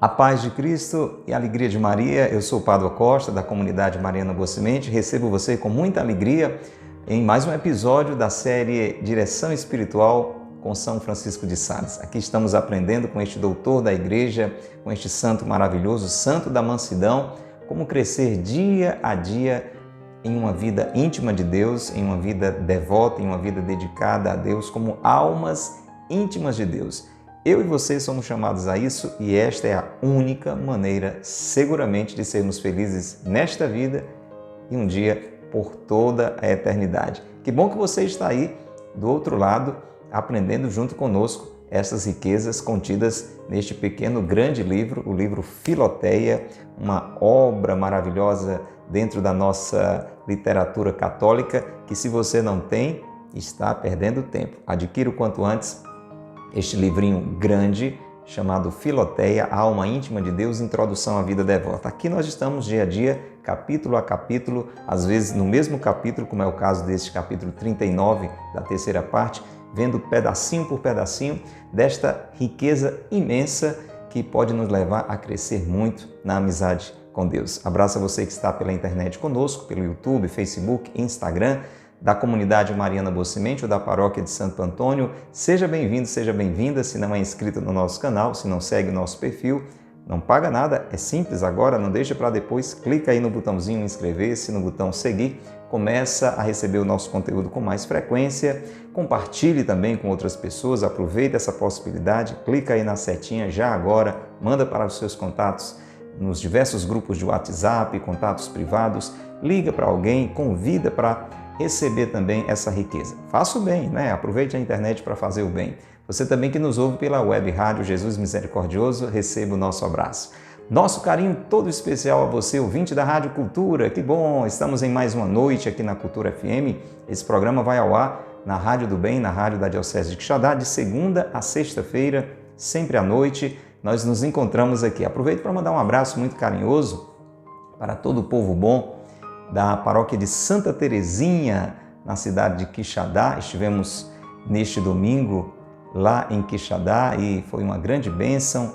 A paz de Cristo e a alegria de Maria. Eu sou o Padre Costa, da comunidade Mariana Boa Semente. Recebo você com muita alegria em mais um episódio da série Direção Espiritual com São Francisco de Sales. Aqui estamos aprendendo com este doutor da igreja, com este santo maravilhoso, santo da mansidão, como crescer dia a dia em uma vida íntima de Deus, em uma vida devota, em uma vida dedicada a Deus, como almas íntimas de Deus. Eu e você somos chamados a isso e esta é a única maneira, seguramente, de sermos felizes nesta vida e um dia por toda a eternidade. Que bom que você está aí do outro lado, aprendendo junto conosco essas riquezas contidas neste pequeno, grande livro, o livro Filoteia, uma obra maravilhosa dentro da nossa literatura católica, que se você não tem, está perdendo tempo. Adquira o quanto antes este livrinho grande chamado Filoteia, a alma íntima de Deus, introdução à vida devota. Aqui nós estamos dia a dia, capítulo a capítulo, às vezes no mesmo capítulo, como é o caso deste capítulo 39 da terceira parte, vendo pedacinho por pedacinho desta riqueza imensa que pode nos levar a crescer muito na amizade com Deus. Abraço a você que está pela internet conosco, pelo YouTube, Facebook, Instagram, da comunidade Mariana Boa Semente ou da paróquia de Santo Antônio. Seja bem-vindo, seja bem-vinda. Se não é inscrito no nosso canal, se não segue o nosso perfil, não paga nada, é simples agora, não deixa para depois. Clica aí no botãozinho inscrever-se, no botão seguir, começa a receber o nosso conteúdo com mais frequência. Compartilhe também com outras pessoas, aproveite essa possibilidade, clica aí na setinha já agora, manda para os seus contatos nos diversos grupos de WhatsApp, contatos privados, liga para alguém, convida para receber também essa riqueza. Faça o bem, né? Aproveite a internet para fazer o bem. Você também que nos ouve pela web rádio Jesus Misericordioso, receba o nosso abraço. Nosso carinho todo especial a você, ouvinte da Rádio Cultura. Que bom, estamos em mais uma noite aqui na Cultura FM. Esse programa vai ao ar na Rádio do Bem, na Rádio da Diocese de Quixadá, de segunda a sexta-feira, sempre à noite. Nós nos encontramos aqui. Aproveito para mandar um abraço muito carinhoso para todo o povo bom da paróquia de Santa Terezinha, na cidade de Quixadá. Estivemos neste domingo lá em Quixadá e foi uma grande bênção,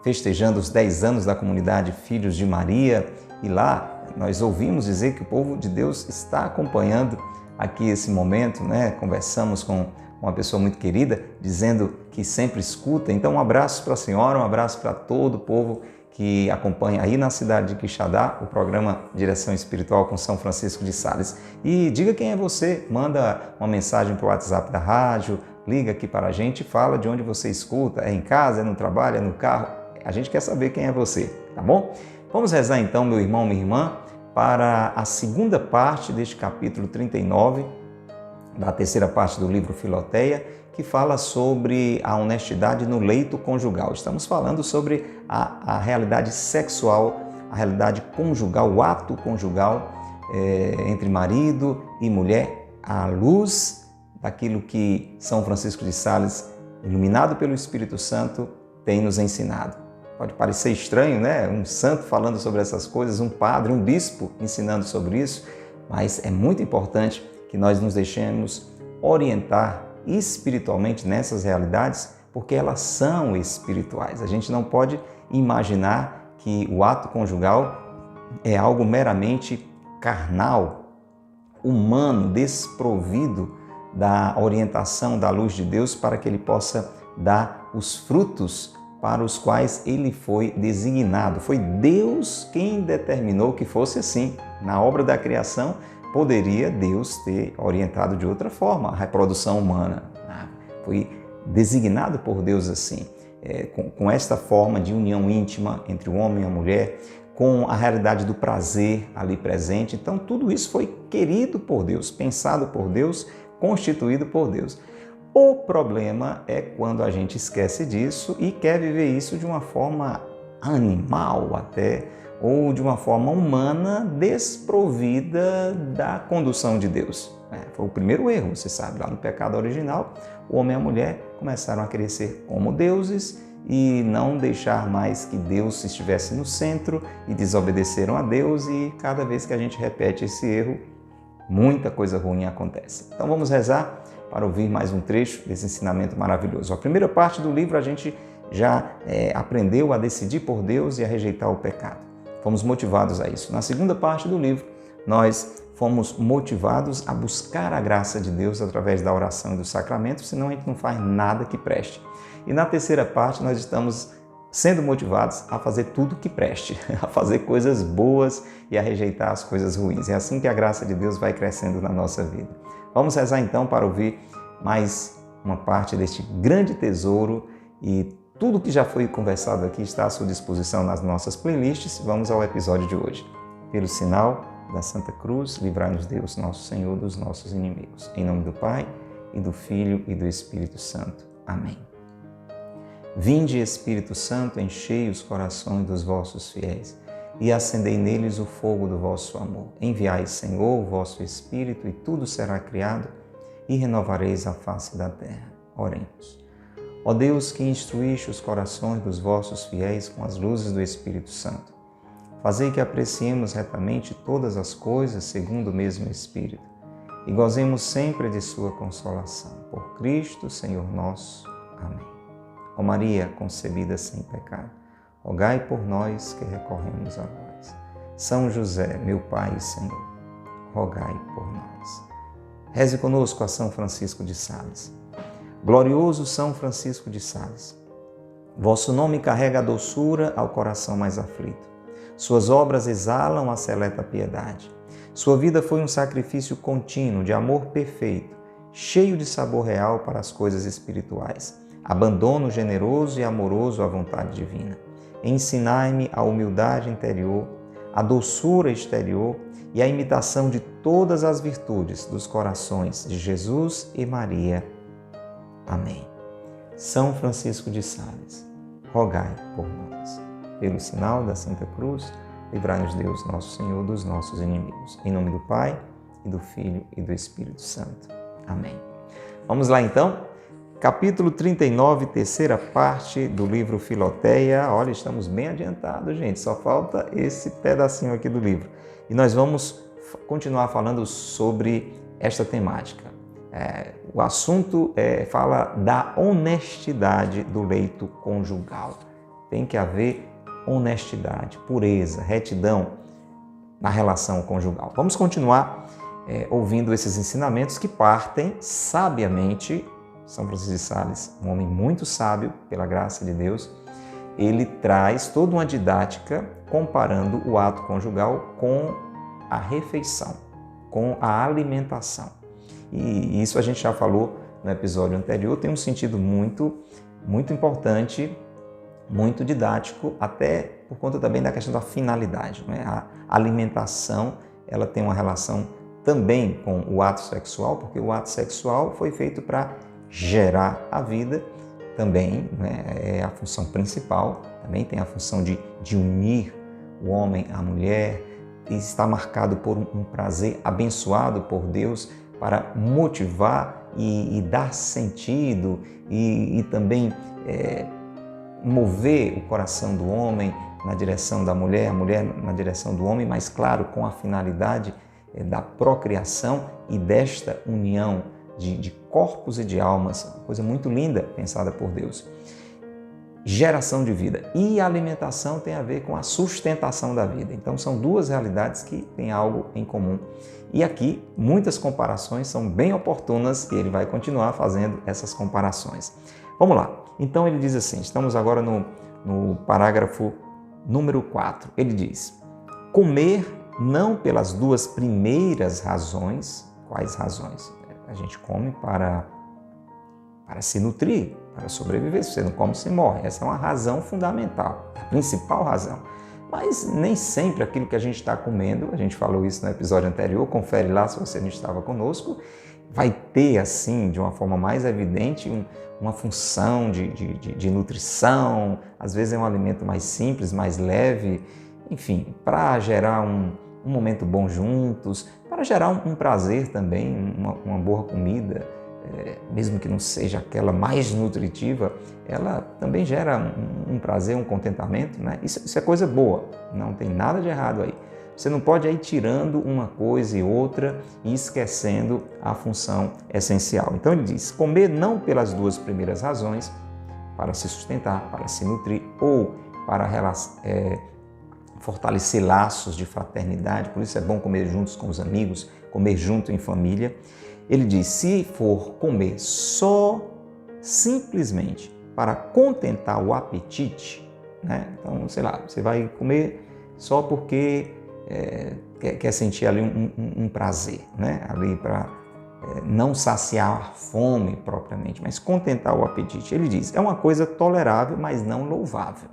festejando os 10 anos da comunidade Filhos de Maria. E lá nós ouvimos dizer que o povo de Deus está acompanhando aqui esse momento, né? Conversamos com uma pessoa muito querida, dizendo que sempre escuta. Então, um abraço para a senhora, um abraço para todo o povo que acompanha aí na cidade de Quixadá o programa Direção Espiritual com São Francisco de Sales. E diga quem é você, manda uma mensagem para o WhatsApp da rádio, liga aqui para a gente e fala de onde você escuta, é em casa, é no trabalho, é no carro, a gente quer saber quem é você, tá bom? Vamos rezar então, meu irmão, minha irmã, para a segunda parte deste capítulo 39, da terceira parte do livro Filoteia, que fala sobre a honestidade no leito conjugal. Estamos falando sobre a realidade sexual, a realidade conjugal, o ato conjugal entre marido e mulher, à luz daquilo que São Francisco de Sales, iluminado pelo Espírito Santo, tem nos ensinado. Pode parecer estranho, né? Um santo falando sobre essas coisas, um padre, um bispo ensinando sobre isso, mas é muito importante que nós nos deixemos orientar espiritualmente nessas realidades, porque elas são espirituais. A gente não pode imaginar que o ato conjugal é algo meramente carnal, humano, desprovido da orientação da luz de Deus para que ele possa dar os frutos para os quais ele foi designado. Foi Deus quem determinou que fosse assim. Na obra da criação, poderia Deus ter orientado de outra forma a reprodução humana. Foi designado por Deus assim, com esta forma de união íntima entre o homem e a mulher, com a realidade do prazer ali presente. Então, tudo isso foi querido por Deus, pensado por Deus, constituído por Deus. O problema é quando a gente esquece disso e quer viver isso de uma forma animal até, ou de uma forma humana desprovida da condução de Deus. Foi o primeiro erro, você sabe, lá no pecado original, o homem e a mulher começaram a crescer como deuses e não deixar mais que Deus estivesse no centro e desobedeceram a Deus, e cada vez que a gente repete esse erro, muita coisa ruim acontece. Então vamos rezar para ouvir mais um trecho desse ensinamento maravilhoso. A primeira parte do livro a gente já aprendeu a decidir por Deus e a rejeitar o pecado. Fomos motivados a isso. Na segunda parte do livro, nós fomos motivados a buscar a graça de Deus através da oração e do sacramento, senão a gente não faz nada que preste. E na terceira parte, nós estamos sendo motivados a fazer tudo que preste, a fazer coisas boas e a rejeitar as coisas ruins. É assim que a graça de Deus vai crescendo na nossa vida. Vamos rezar então para ouvir mais uma parte deste grande tesouro, e tudo que já foi conversado aqui está à sua disposição nas nossas playlists. Vamos ao episódio de hoje. Pelo sinal da Santa Cruz, livrai-nos Deus, nosso Senhor, dos nossos inimigos. Em nome do Pai, e do Filho, e do Espírito Santo. Amém. Vinde, Espírito Santo, enchei os corações dos vossos fiéis e acendei neles o fogo do vosso amor. Enviai, Senhor, o vosso Espírito, e tudo será criado, e renovareis a face da terra. Oremos. Ó Deus, que instruíste os corações dos vossos fiéis com as luzes do Espírito Santo, fazei que apreciemos retamente todas as coisas segundo o mesmo Espírito e gozemos sempre de sua consolação. Por Cristo, Senhor nosso. Amém. Ó Maria, concebida sem pecado, rogai por nós que recorremos a vós. São José, meu Pai e Senhor, rogai por nós. Reze conosco a São Francisco de Sales. Glorioso São Francisco de Sales, vosso nome carrega a doçura ao coração mais aflito. Suas obras exalam a seleta piedade. Sua vida foi um sacrifício contínuo de amor perfeito, cheio de sabor real para as coisas espirituais. Abandono generoso e amoroso à vontade divina. Ensinai-me a humildade interior, a doçura exterior e a imitação de todas as virtudes dos corações de Jesus e Maria. Amém. São Francisco de Sales, rogai por nós. Pelo sinal da Santa Cruz, livrai-nos Deus, nosso Senhor, dos nossos inimigos. Em nome do Pai, e do Filho, e do Espírito Santo. Amém. Vamos lá então. Capítulo 39, terceira parte do livro Filoteia. Olha, estamos bem adiantados, gente. Só falta esse pedacinho aqui do livro. E nós vamos continuar falando sobre esta temática. O assunto fala da honestidade do leito conjugal. Tem que haver honestidade, pureza, retidão na relação conjugal. Vamos continuar ouvindo esses ensinamentos que partem sabiamente. São Francisco de Sales, um homem muito sábio, pela graça de Deus, ele traz toda uma didática comparando o ato conjugal com a refeição, com a alimentação. E isso a gente já falou no episódio anterior, tem um sentido muito importante, muito didático, até por conta também da questão da finalidade, né? A alimentação, ela tem uma relação também com o ato sexual, porque o ato sexual foi feito para gerar a vida, também, né, é a função principal, também tem a função de unir o homem à mulher, e está marcado por um prazer abençoado por Deus para motivar e dar sentido e também mover o coração do homem na direção da mulher, a mulher na direção do homem, mas claro, com a finalidade da procriação e desta união de corpos e de almas, uma coisa muito linda pensada por Deus. Geração de vida e alimentação tem a ver com a sustentação da vida. Então são duas realidades que têm algo em comum. E aqui muitas comparações são bem oportunas e ele vai continuar fazendo essas comparações. Vamos lá. Então ele diz assim, estamos agora no parágrafo número 4. Ele diz: comer não pelas duas primeiras razões. Quais razões? A gente come para se nutrir, para sobreviver. Se você não come, você morre. Essa é uma razão fundamental, a principal razão. Mas nem sempre aquilo que a gente está comendo, a gente falou isso no episódio anterior, confere lá se você não estava conosco, vai ter, assim, de uma forma mais evidente, uma função de nutrição. Às vezes é um alimento mais simples, mais leve, enfim, para gerar um momento bom juntos, para gerar um prazer também, uma boa comida, mesmo que não seja aquela mais nutritiva, ela também gera um prazer, um contentamento, né? Isso é coisa boa, não tem nada de errado aí. Você não pode ir tirando uma coisa e outra e esquecendo a função essencial. Então ele diz, comer não pelas duas primeiras razões, para se sustentar, para se nutrir ou para fortalecer laços de fraternidade. Por isso é bom comer juntos com os amigos, comer junto em família. Ele diz, se for comer só simplesmente para contentar o apetite, né? Então, sei lá, você vai comer só porque quer sentir ali um prazer, né? Ali para não saciar a fome propriamente, mas contentar o apetite. Ele diz, é uma coisa tolerável, mas não louvável.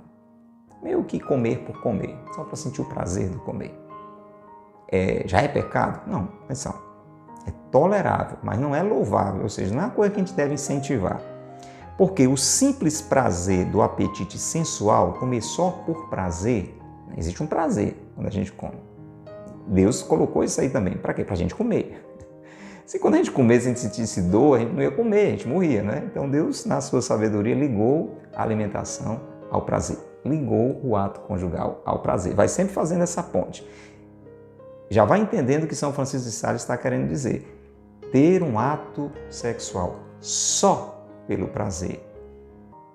Meio que comer por comer, só para sentir o prazer do comer. Já é pecado? Não, atenção. É tolerável, mas não é louvável, ou seja, não é uma coisa que a gente deve incentivar. Porque o simples prazer do apetite sensual, comer só por prazer, existe um prazer quando a gente come. Deus colocou isso aí também. Para quê? Para a gente comer. Se quando a gente comesse, a gente sentisse dor, a gente não ia comer, a gente morria, né? Então Deus, na sua sabedoria, ligou a alimentação ao prazer. Ligou o ato conjugal ao prazer. Vai sempre fazendo essa ponte. Já vai entendendo o que São Francisco de Sales está querendo dizer. Ter um ato sexual só pelo prazer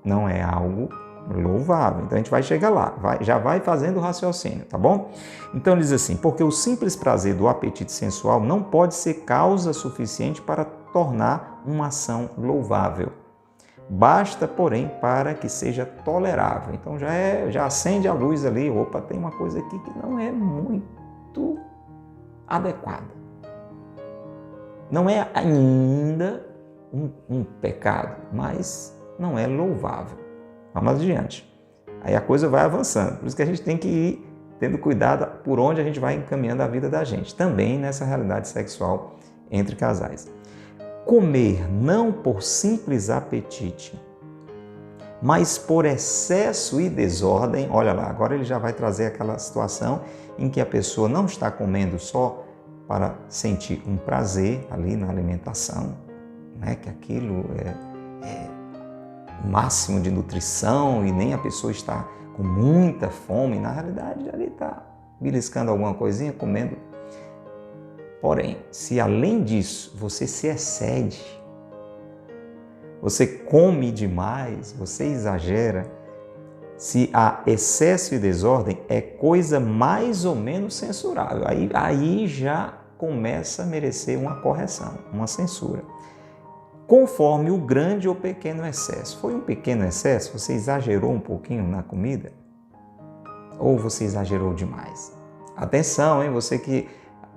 não é algo louvável. Então a gente vai chegar lá, já vai fazendo o raciocínio, tá bom? Então ele diz assim, porque o simples prazer do apetite sensual não pode ser causa suficiente para tornar uma ação louvável. Basta, porém, para que seja tolerável. Então já acende a luz ali, opa, tem uma coisa aqui que não é muito adequada. Não é ainda um pecado, mas não é louvável. Vamos adiante. Aí a coisa vai avançando. Por isso que a gente tem que ir tendo cuidado por onde a gente vai encaminhando a vida da gente. Também nessa realidade sexual entre casais. Comer não por simples apetite, mas por excesso e desordem. Olha lá, agora ele já vai trazer aquela situação em que a pessoa não está comendo só para sentir um prazer ali na alimentação, né? Que aquilo é o máximo de nutrição e nem a pessoa está com muita fome. Na realidade, ali está beliscando alguma coisinha, comendo. Porém, se além disso você se excede, você come demais, você exagera, se há excesso e desordem, é coisa mais ou menos censurável. Aí já começa a merecer uma correção, uma censura. Conforme o grande ou pequeno excesso. Foi um pequeno excesso? Você exagerou um pouquinho na comida? Ou você exagerou demais? Atenção, hein? Você que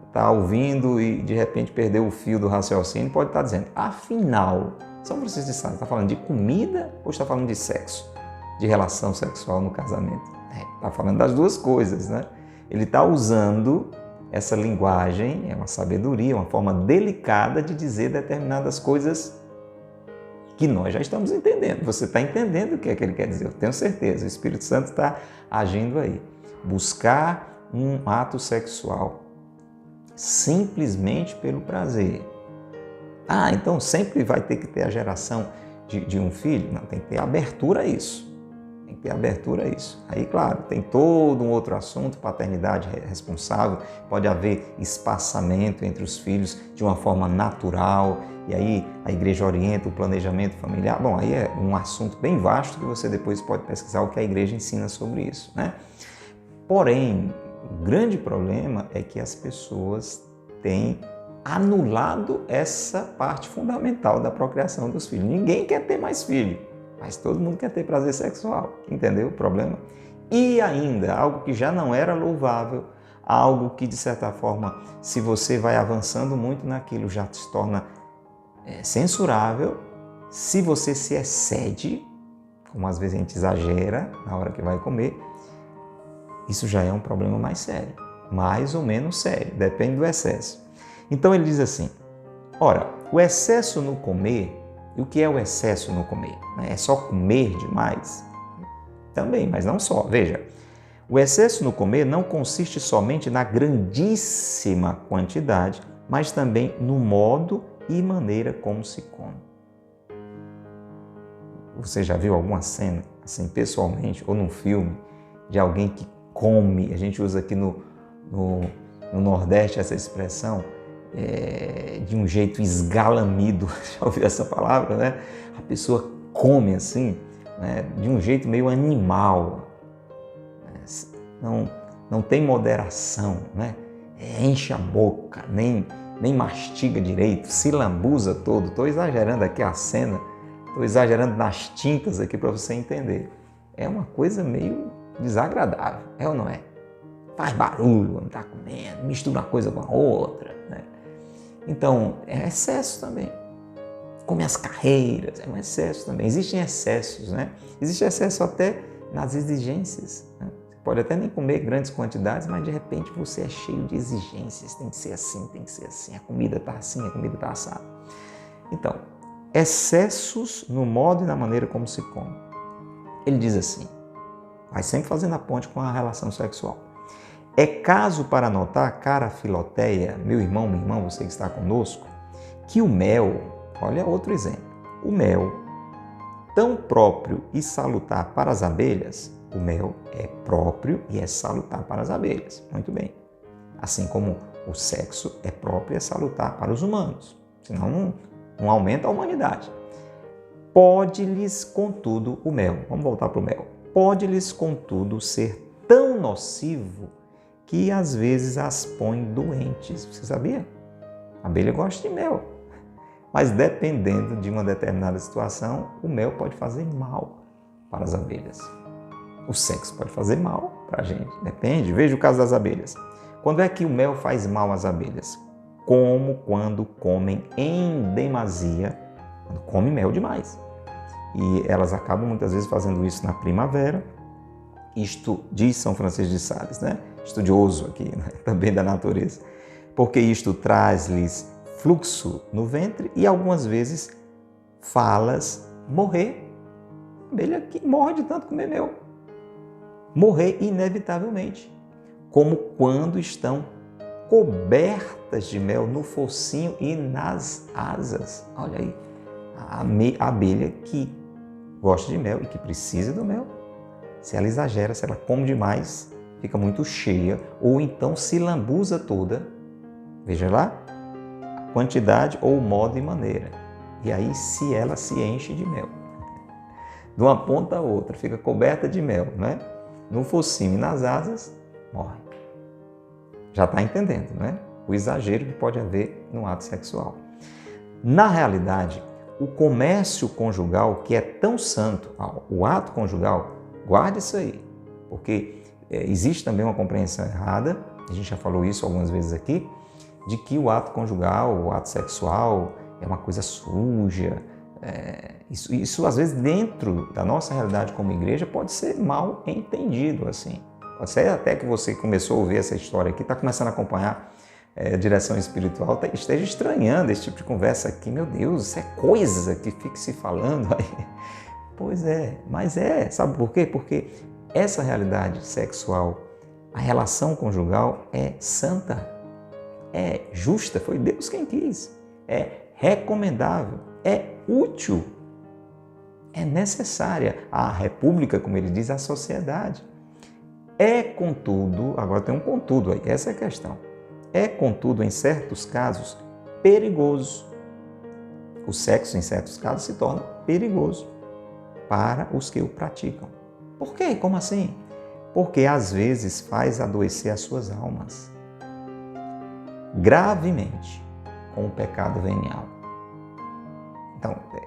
está ouvindo e de repente perdeu o fio do raciocínio, pode estar dizendo, afinal, São Francisco de Sales está falando de comida ou está falando de sexo? De relação sexual no casamento? Está falando das duas coisas, né? Ele está usando essa linguagem, é uma sabedoria, uma forma delicada de dizer determinadas coisas que nós já estamos entendendo. Você está entendendo o que é que ele quer dizer, eu tenho certeza. O Espírito Santo está agindo aí. Buscar um ato sexual simplesmente pelo prazer. Então sempre vai ter que ter a geração de um filho? Não, tem que ter abertura a isso. Tem que ter abertura a isso. Aí, claro, tem todo um outro assunto, paternidade responsável, pode haver espaçamento entre os filhos de uma forma natural, e aí a igreja orienta o planejamento familiar. Bom, aí é um assunto bem vasto que você depois pode pesquisar o que a igreja ensina sobre isso, né? Porém, o grande problema é que as pessoas têm anulado essa parte fundamental da procriação dos filhos. Ninguém quer ter mais filho, mas todo mundo quer ter prazer sexual. Entendeu o problema? E ainda, algo que já não era louvável, algo que, de certa forma, se você vai avançando muito naquilo, já se torna censurável. Se você se excede, como às vezes a gente exagera na hora que vai comer, isso já é um problema mais sério, mais ou menos sério, depende do excesso. Então ele diz assim, ora, o excesso no comer, e o que é o excesso no comer? É só comer demais? Também, mas não só. Veja, o excesso no comer não consiste somente na grandíssima quantidade, mas também no modo e maneira como se come. Você já viu alguma cena, assim, pessoalmente, ou num filme, de alguém que come? A gente usa aqui no Nordeste essa expressão, de um jeito esgalamido. Já ouviu essa palavra, né? A pessoa come assim, né, de um jeito meio animal, não tem moderação, né? Enche a boca, nem mastiga direito, se lambuza todo. Estou exagerando aqui a cena, estou exagerando nas tintas aqui para você entender. É uma coisa meio desagradável, é ou não é? Faz barulho, não está comendo, mistura uma coisa com a outra, né? Então, é excesso também. Come as carreiras, é um excesso também. Existem excessos, né? Existe excesso até nas exigências, né? Você pode até nem comer grandes quantidades, mas de repente você é cheio de exigências. Tem que ser assim, tem que ser assim. A comida está assim, a comida está assada. Então, excessos no modo e na maneira como se come. Ele diz assim, vai sempre fazendo a ponte com a relação sexual. É caso para notar, cara Filoteia, meu irmão, minha irmã, você que está conosco, que o mel, olha outro exemplo, o mel, tão próprio e salutar para as abelhas, o mel é próprio e é salutar para as abelhas, muito bem. Assim como o sexo é próprio e é salutar para os humanos, senão não aumenta a humanidade. Pode-lhes, contudo, o mel, vamos voltar para o mel, pode-lhes, contudo, ser tão nocivo que às vezes as põe doentes. Você sabia? A abelha gosta de mel, mas dependendo de uma determinada situação, o mel pode fazer mal para as abelhas. O sexo pode fazer mal para a gente, depende. Veja o caso das abelhas. Quando é que o mel faz mal às abelhas? Como quando comem em demasia, quando comem mel demais. E elas acabam muitas vezes fazendo isso na primavera. Isto diz São Francisco de Sales, né? Estudioso aqui, né? Também da natureza. Porque isto traz-lhes fluxo no ventre e algumas vezes faz morrer. A abelha que morre de tanto comer mel. Morrer inevitavelmente. Como quando estão cobertas de mel no focinho e nas asas. Olha aí, a abelha que gosta de mel e que precisa do mel, se ela exagera, se ela come demais, fica muito cheia, ou então se lambuza toda, veja lá, a quantidade ou o modo e maneira. E aí se ela se enche de mel, de uma ponta a outra, fica coberta de mel, né? No focinho e nas asas, morre. Já está entendendo, né? O exagero que pode haver no ato sexual. Na realidade, o comércio conjugal, que é tão santo, o ato conjugal, guarde isso aí, porque existe também uma compreensão errada, a gente já falou isso algumas vezes aqui, de que o ato conjugal, o ato sexual é uma coisa suja. Isso às vezes dentro da nossa realidade como igreja pode ser mal entendido assim. Pode ser até que você começou a ouvir essa história aqui, está começando a acompanhar a direção espiritual, esteja estranhando esse tipo de conversa aqui. Meu Deus, isso é coisa que fica se falando aí. Pois é, mas sabe por quê? Porque essa realidade sexual, a relação conjugal é santa, é justa, foi Deus quem quis, é recomendável, é útil, é necessária à república, como ele diz, à sociedade. É, contudo, agora tem um contudo aí, essa é a questão, é, contudo, em certos casos, perigoso. O sexo, em certos casos, se torna perigoso para os que o praticam. Por quê? Como assim? Porque às vezes faz adoecer as suas almas gravemente com o pecado venial.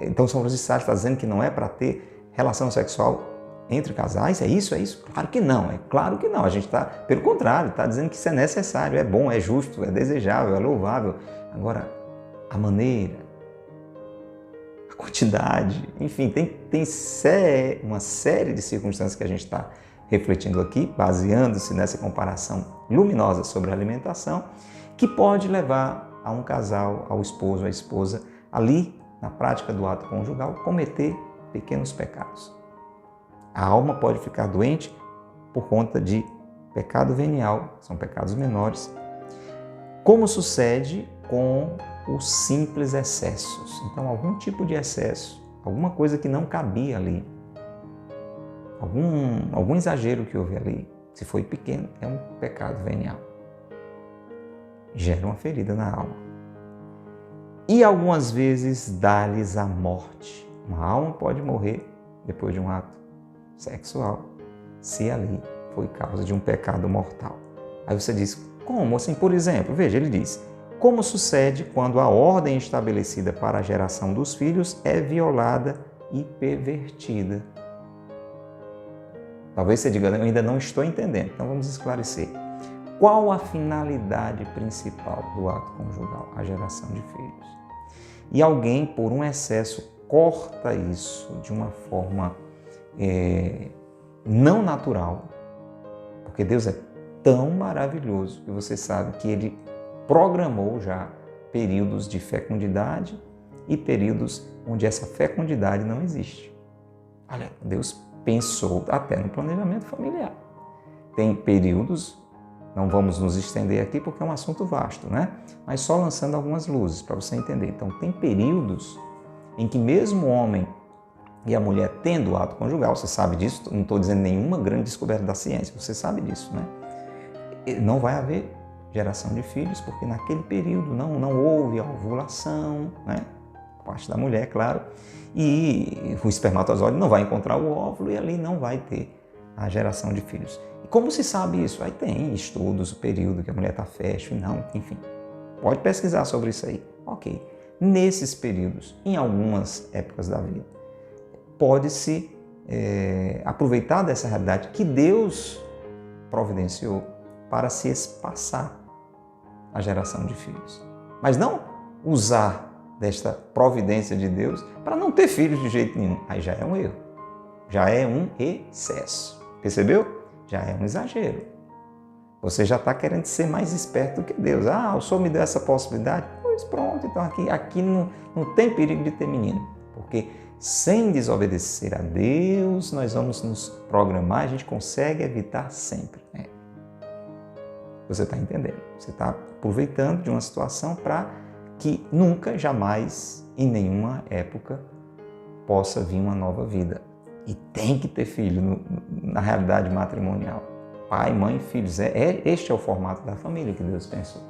Então São Francisco de Sales está dizendo que não é para ter relação sexual entre casais? É isso? Claro que não, é claro que não. A gente está, pelo contrário, está dizendo que isso é necessário, é bom, é justo, é desejável, é louvável. Agora, a maneira, a quantidade, enfim, tem uma série de circunstâncias que a gente está refletindo aqui, baseando-se nessa comparação luminosa sobre a alimentação, que pode levar a um casal, ao esposo, à esposa, ali, na prática do ato conjugal, cometer pequenos pecados. A alma pode ficar doente por conta de pecado venial, são pecados menores, como sucede com os simples excessos. Então, algum tipo de excesso, alguma coisa que não cabia ali, algum exagero que houve ali, se foi pequeno, é um pecado venial. Gera uma ferida na alma. E algumas vezes dá-lhes a morte. Uma alma pode morrer depois de um ato sexual, se ali foi causa de um pecado mortal. Aí você diz, como assim? Por exemplo, veja, ele diz, como sucede quando a ordem estabelecida para a geração dos filhos é violada e pervertida? Talvez você diga, eu ainda não estou entendendo, então vamos esclarecer. Qual a finalidade principal do ato conjugal? A geração de filhos. E alguém, por um excesso, corta isso de uma forma não natural, porque Deus é tão maravilhoso que você sabe que Ele programou já períodos de fecundidade e períodos onde essa fecundidade não existe. Olha, Deus pensou até no planejamento familiar. Tem períodos, não vamos nos estender aqui porque é um assunto vasto, né? Mas só lançando algumas luzes para você entender. Então, tem períodos em que mesmo o homem e a mulher tendo o ato conjugal, você sabe disso, não estou dizendo nenhuma grande descoberta da ciência, você sabe disso, né? Não vai haver geração de filhos, porque naquele período não houve a ovulação, né? Parte da mulher, claro, e o espermatozoide não vai encontrar o óvulo e ali não vai ter a geração de filhos. E como se sabe isso? Aí tem estudos, o período que a mulher está fértil, não, enfim. Pode pesquisar sobre isso aí. Ok. Nesses períodos, em algumas épocas da vida, pode-se aproveitar dessa realidade que Deus providenciou para se espaçar a geração de filhos. Mas não usar desta providência de Deus para não ter filhos de jeito nenhum. Aí já é um erro, já é um excesso. Percebeu? Já é um exagero. Você já está querendo ser mais esperto do que Deus. Ah, o Senhor me deu essa possibilidade? Pois pronto, então aqui não tem perigo de ter menino. Porque sem desobedecer a Deus, nós vamos nos programar, a gente consegue evitar sempre. Você está entendendo? Você está aproveitando de uma situação para que nunca, jamais, em nenhuma época, possa vir uma nova vida. E tem que ter filho na realidade matrimonial. Pai, mãe, filhos. Este é o formato da família que Deus pensou.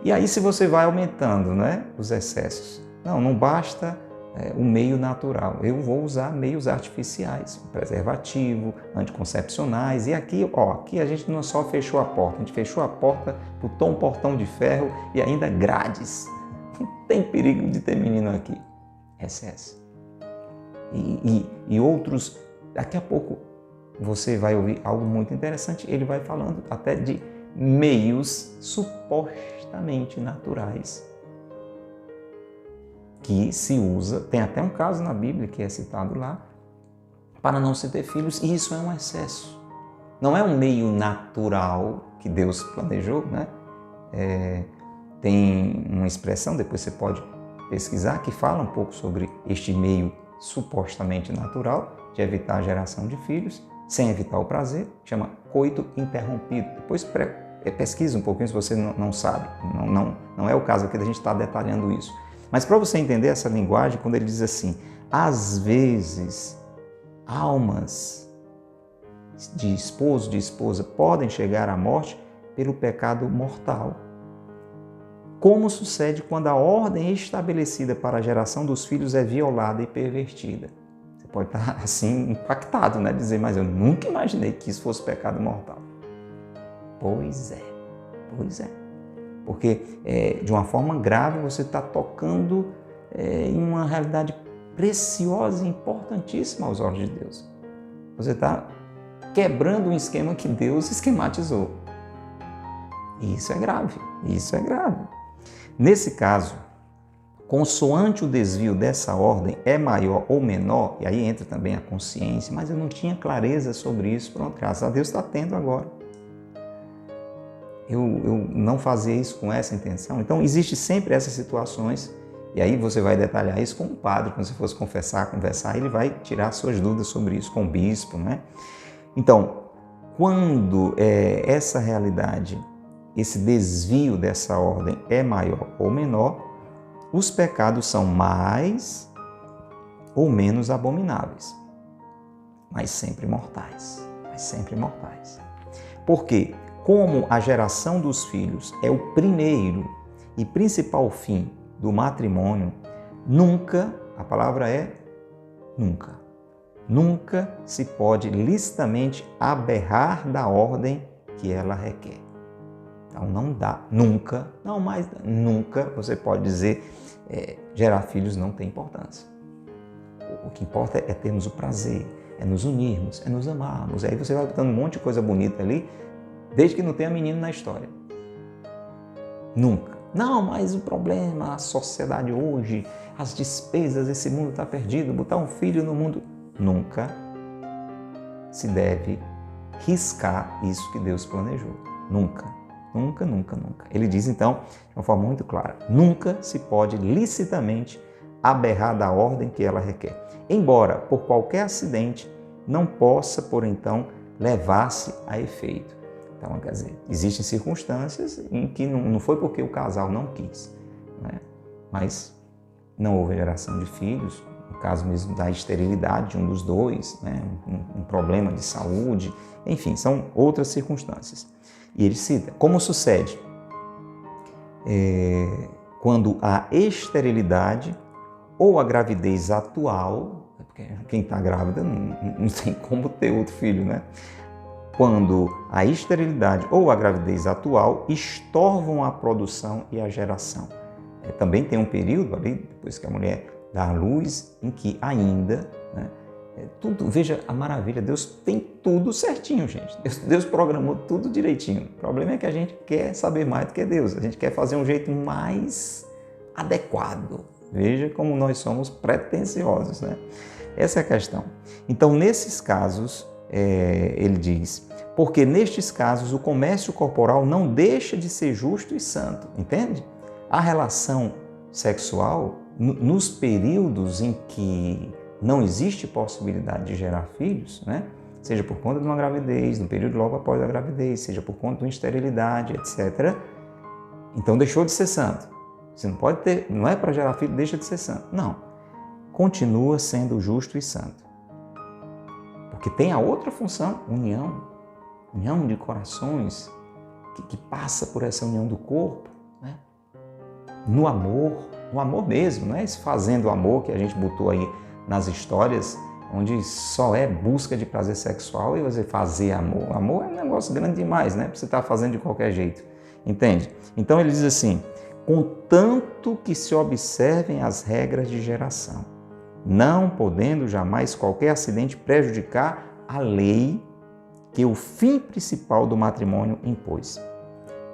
E aí, se você vai aumentando, né, os excessos, não basta o meio natural. Eu vou usar meios artificiais, preservativo, anticoncepcionais. E aqui a gente não só fechou a porta, a gente fechou a porta, botou um portão de ferro e ainda grades. Não tem perigo de ter menino aqui. Excesso. E outros, daqui a pouco você vai ouvir algo muito interessante. Ele vai falando até de meios supostamente naturais que se usa, tem até um caso na Bíblia que é citado lá, para não se ter filhos, e isso é um excesso. Não é um meio natural que Deus planejou, né? Tem uma expressão, depois você pode pesquisar, que fala um pouco sobre este meio supostamente natural de evitar a geração de filhos, sem evitar o prazer, chama coito interrompido. Depois pesquisa um pouquinho se você não sabe, não é o caso aqui da gente estar detalhando isso. Mas para você entender essa linguagem, quando ele diz assim, às vezes almas de esposo, de esposa podem chegar à morte pelo pecado mortal. Como sucede quando a ordem estabelecida para a geração dos filhos é violada e pervertida. Você pode estar assim impactado, né? Dizer, mas eu nunca imaginei que isso fosse pecado mortal. Pois é. Porque de uma forma grave você está tocando em uma realidade preciosa e importantíssima aos olhos de Deus. Você está quebrando um esquema que Deus esquematizou. E isso é grave, Nesse caso, consoante o desvio dessa ordem é maior ou menor, e aí entra também a consciência, mas eu não tinha clareza sobre isso, pronto, graças a Deus está tendo agora. Eu não fazia isso com essa intenção. Então, existe sempre essas situações, e aí você vai detalhar isso com o padre, quando você fosse conversar, ele vai tirar suas dúvidas sobre isso com o bispo, né? Então, quando essa realidade, esse desvio dessa ordem é maior ou menor, os pecados são mais ou menos abomináveis, mas sempre mortais. Por quê? Como a geração dos filhos é o primeiro e principal fim do matrimônio, nunca, a palavra é nunca, nunca se pode licitamente aberrar da ordem que ela requer. Então não dá, nunca, não mais, nunca você pode dizer gerar filhos não tem importância. O que importa é termos o prazer, é nos unirmos, é nos amarmos. Aí você vai botando um monte de coisa bonita ali, desde que não tenha menino na história. Nunca. Não, mas o problema, a sociedade hoje, as despesas, esse mundo está perdido, botar um filho no mundo. Nunca se deve riscar isso que Deus planejou. Nunca, nunca, nunca, nunca. Ele diz então, de uma forma muito clara, nunca se pode licitamente aberrar da ordem que ela requer. Embora, por qualquer acidente, não possa, por então, levar-se a efeito. Então, quer dizer, existem circunstâncias em que não foi porque o casal não quis, né? Mas não houve geração de filhos, no caso mesmo da esterilidade de um dos dois, né? Um problema de saúde, enfim, são outras circunstâncias. E ele cita, como sucede quando a esterilidade ou a gravidez atual, porque quem está grávida não tem como ter outro filho, né? Quando a esterilidade ou a gravidez atual estorvam a produção e a geração. Também tem um período ali, depois que a mulher dá à luz, em que ainda, né, tudo, veja a maravilha, Deus tem tudo certinho, gente. Deus programou tudo direitinho. O problema é que a gente quer saber mais do que Deus, a gente quer fazer um jeito mais adequado. Veja como nós somos pretensiosos, né? Essa é a questão. Então, nesses casos, ele diz, porque nestes casos o comércio corporal não deixa de ser justo e santo, entende? A relação sexual, nos períodos em que não existe possibilidade de gerar filhos, né? Seja por conta de uma gravidez, no período logo após a gravidez, seja por conta de uma esterilidade, etc. Então deixou de ser santo. Você não pode ter, não é para gerar filho, deixa de ser santo. Não. Continua sendo justo e santo. Porque tem a outra função, união de corações, que passa por essa união do corpo, né? No amor mesmo, não é esse fazendo amor que a gente botou aí nas histórias, onde só é busca de prazer sexual e você fazer amor. Amor é um negócio grande demais, né? Pra você estar fazendo de qualquer jeito, entende? Então ele diz assim, contanto que se observem as regras de geração, não podendo jamais qualquer acidente prejudicar a lei que o fim principal do matrimônio impôs.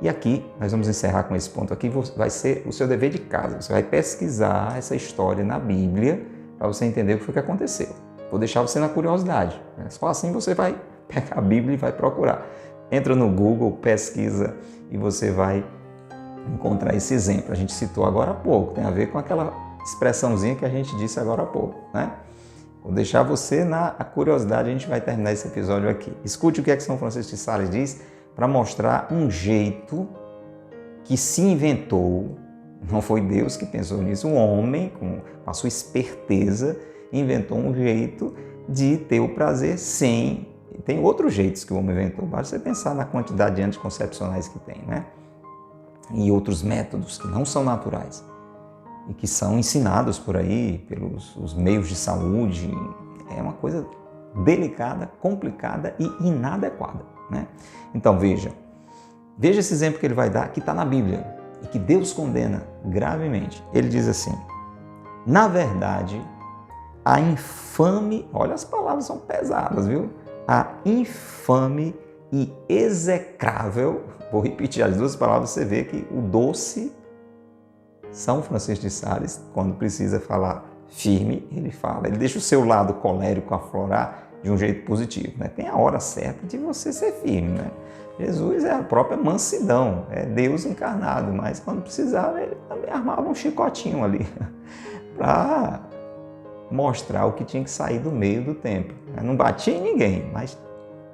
E aqui, nós vamos encerrar com esse ponto aqui, vai ser o seu dever de casa. Você vai pesquisar essa história na Bíblia para você entender o que foi que aconteceu. Vou deixar você na curiosidade. Só assim você vai pegar a Bíblia e vai procurar. Entra no Google, pesquisa e você vai encontrar esse exemplo. A gente citou agora há pouco, tem a ver com aquela expressãozinha que a gente disse agora há pouco, né? Vou deixar você na curiosidade, a gente vai terminar esse episódio aqui. Escute o que São Francisco de Sales diz para mostrar um jeito que se inventou, não foi Deus que pensou nisso, um homem com a sua esperteza inventou um jeito de ter o prazer sem... Tem outros jeitos que o homem inventou, basta você pensar na quantidade de anticoncepcionais que tem, né? E outros métodos que não são naturais e que são ensinados por aí pelos os meios de saúde. É uma coisa delicada, complicada e inadequada, né? Então veja esse exemplo que ele vai dar, que está na Bíblia e que Deus condena gravemente. Ele diz assim, na verdade, a infame, olha as palavras são pesadas, viu? A infame e execrável, vou repetir as duas palavras, você vê que o doce São Francisco de Sales, quando precisa falar firme, ele fala, ele deixa o seu lado colérico aflorar de um jeito positivo, né? Tem a hora certa de você ser firme, né? Jesus é a própria mansidão, é Deus encarnado, mas quando precisava ele também armava um chicotinho ali para mostrar o que tinha que sair do meio do templo. Não batia em ninguém, mas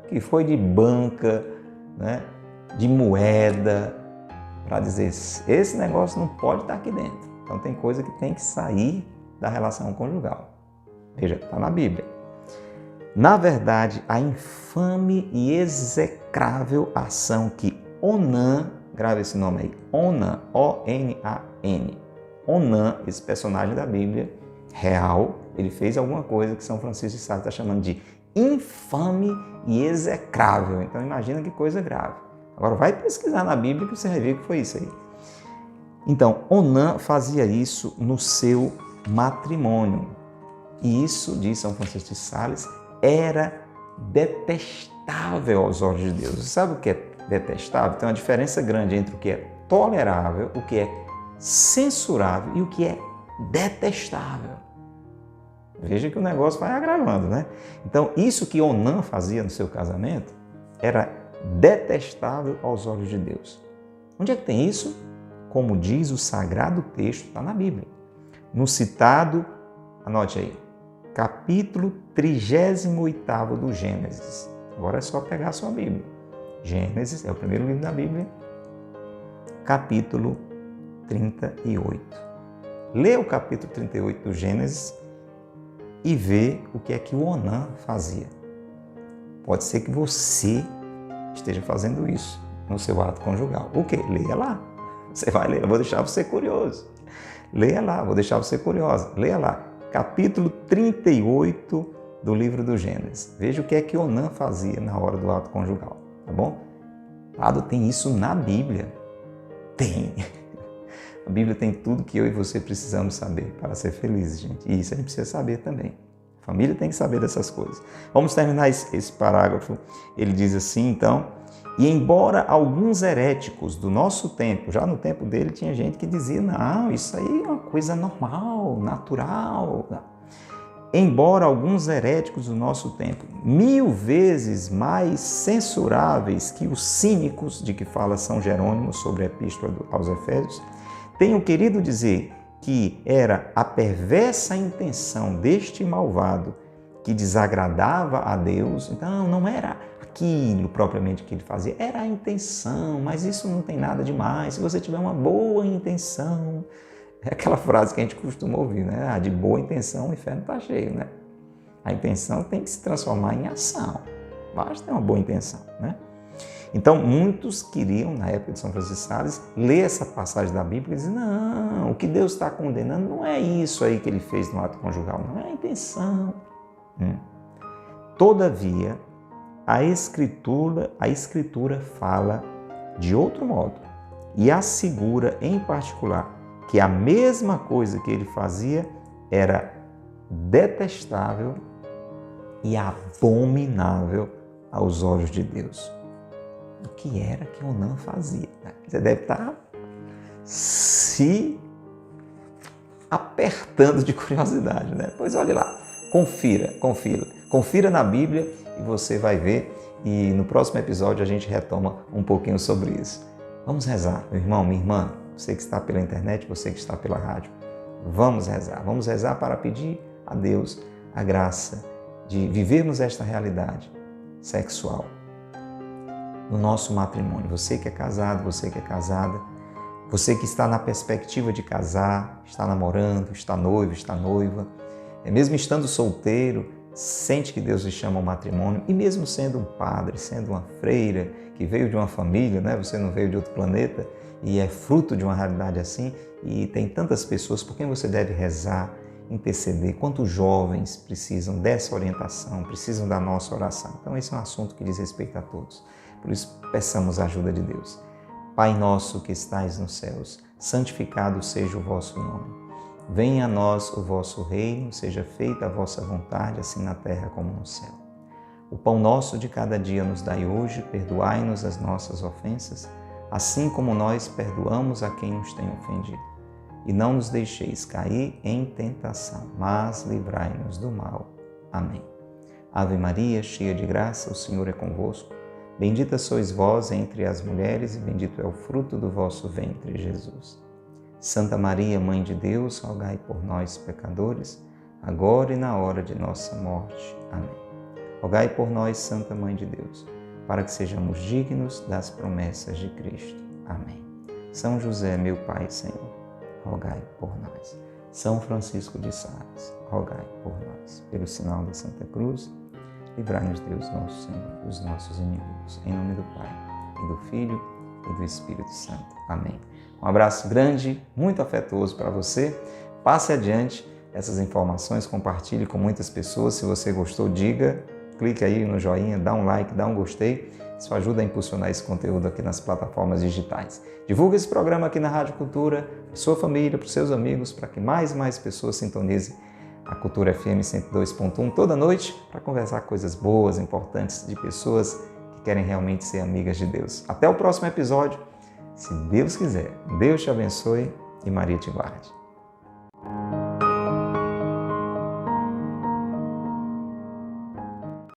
que foi de banca, né? De moeda, para dizer, esse negócio não pode estar aqui dentro. Então tem coisa que tem que sair da relação conjugal. Veja, está na Bíblia. Na verdade, a infame e execrável ação que Onã, grave esse nome aí, Onã, O-N-A-N, Onã, esse personagem da Bíblia, real, ele fez alguma coisa que São Francisco de Sales está chamando de infame e execrável. Então imagina que coisa grave. Agora vai pesquisar na Bíblia que você vai ver que foi isso aí. Então, Onã fazia isso no seu matrimônio. E isso, diz São Francisco de Sales, era detestável aos olhos de Deus. Você sabe o que é detestável? Tem uma diferença grande entre o que é tolerável, o que é censurável e o que é detestável. Veja que o negócio vai agravando, né? Então, isso que Onã fazia no seu casamento era detestável aos olhos de Deus. Onde é que tem isso? Como diz o sagrado texto, está na Bíblia. No citado, anote aí, capítulo 38º do Gênesis. Agora é só pegar a sua Bíblia. Gênesis é o primeiro livro da Bíblia, capítulo 38. Lê o capítulo 38 do Gênesis e vê o que é que o Onã fazia. Pode ser que você esteja fazendo isso no seu ato conjugal. O quê? Leia lá. Você vai ler, eu vou deixar você curioso. Leia lá, vou deixar você curiosa. Leia lá. Capítulo 38 do livro do Gênesis. Veja o que é que Onã fazia na hora do ato conjugal, tá bom? Padre, tem isso na Bíblia? Tem. A Bíblia tem tudo que eu e você precisamos saber para ser felizes, gente. E isso a gente precisa saber também. A família tem que saber dessas coisas. Vamos terminar esse parágrafo. Ele diz assim, então: e embora alguns heréticos do nosso tempo, já no tempo dele tinha gente que dizia, não, isso aí é uma coisa normal, natural. Embora alguns heréticos do nosso tempo, 1000 vezes mais censuráveis que os cínicos de que fala São Jerônimo sobre a Epístola aos Efésios, tenho querido dizer que era a perversa intenção deste malvado que desagradava a Deus. Então, não era aquilo propriamente que ele fazia, era a intenção, mas isso não tem nada demais. Se você tiver uma boa intenção, é aquela frase que a gente costuma ouvir, né? Ah, de boa intenção o inferno está cheio, né? A intenção tem que se transformar em ação. Basta ter uma boa intenção, né? Então, muitos queriam, na época de São Francisco de Sales, ler essa passagem da Bíblia e dizer, não, o que Deus está condenando não é isso aí que ele fez no ato conjugal, não é a intenção. Todavia, a Escritura fala de outro modo e assegura, em particular, que a mesma coisa que ele fazia era detestável e abominável aos olhos de Deus. O que era que Onã fazia? Você deve estar se apertando de curiosidade, né? Pois olhe lá, confira na Bíblia e você vai ver. E no próximo episódio a gente retoma um pouquinho sobre isso. Vamos rezar, meu irmão, minha irmã, você que está pela internet, você que está pela rádio. Vamos rezar para pedir a Deus a graça de vivermos esta realidade sexual no nosso matrimônio. Você que é casado, você que é casada, você que está na perspectiva de casar, está namorando, está noivo, está noiva, mesmo estando solteiro, sente que Deus lhe chama ao matrimônio, e mesmo sendo um padre, sendo uma freira, que veio de uma família, né? Você não veio de outro planeta, e é fruto de uma realidade assim, e tem tantas pessoas por quem você deve rezar, interceder, quantos jovens precisam dessa orientação, precisam da nossa oração. Então esse é um assunto que diz respeito a todos. Por isso, peçamos a ajuda de Deus. Pai nosso que estais nos céus, santificado seja o vosso nome. Venha a nós o vosso reino, seja feita a vossa vontade, assim na terra como no céu. O pão nosso de cada dia nos dai hoje, perdoai-nos as nossas ofensas, assim como nós perdoamos a quem nos tem ofendido. E não nos deixeis cair em tentação, mas livrai-nos do mal. Amém. Ave Maria, cheia de graça, o Senhor é convosco. Bendita sois vós entre as mulheres e bendito é o fruto do vosso ventre, Jesus. Santa Maria, Mãe de Deus, rogai por nós, pecadores, agora e na hora de nossa morte. Amém. Rogai por nós, Santa Mãe de Deus, para que sejamos dignos das promessas de Cristo. Amém. São José, meu Pai e Senhor, rogai por nós. São Francisco de Sales, rogai por nós. Pelo sinal da Santa Cruz, livrai-nos Deus, nosso Senhor, dos nossos inimigos. Em nome do Pai, e do Filho, e do Espírito Santo. Amém. Um abraço grande, muito afetuoso para você. Passe adiante, essas informações, compartilhe com muitas pessoas. Se você gostou, diga, clique aí no joinha, dá um like, dá um gostei. Isso ajuda a impulsionar esse conteúdo aqui nas plataformas digitais. Divulgue esse programa aqui na Rádio Cultura, para sua família, para os seus amigos, para que mais e mais pessoas sintonizem a Cultura FM 102.1 toda noite para conversar coisas boas, importantes, de pessoas que querem realmente ser amigas de Deus. Até o próximo episódio. Se Deus quiser, Deus te abençoe e Maria te guarde.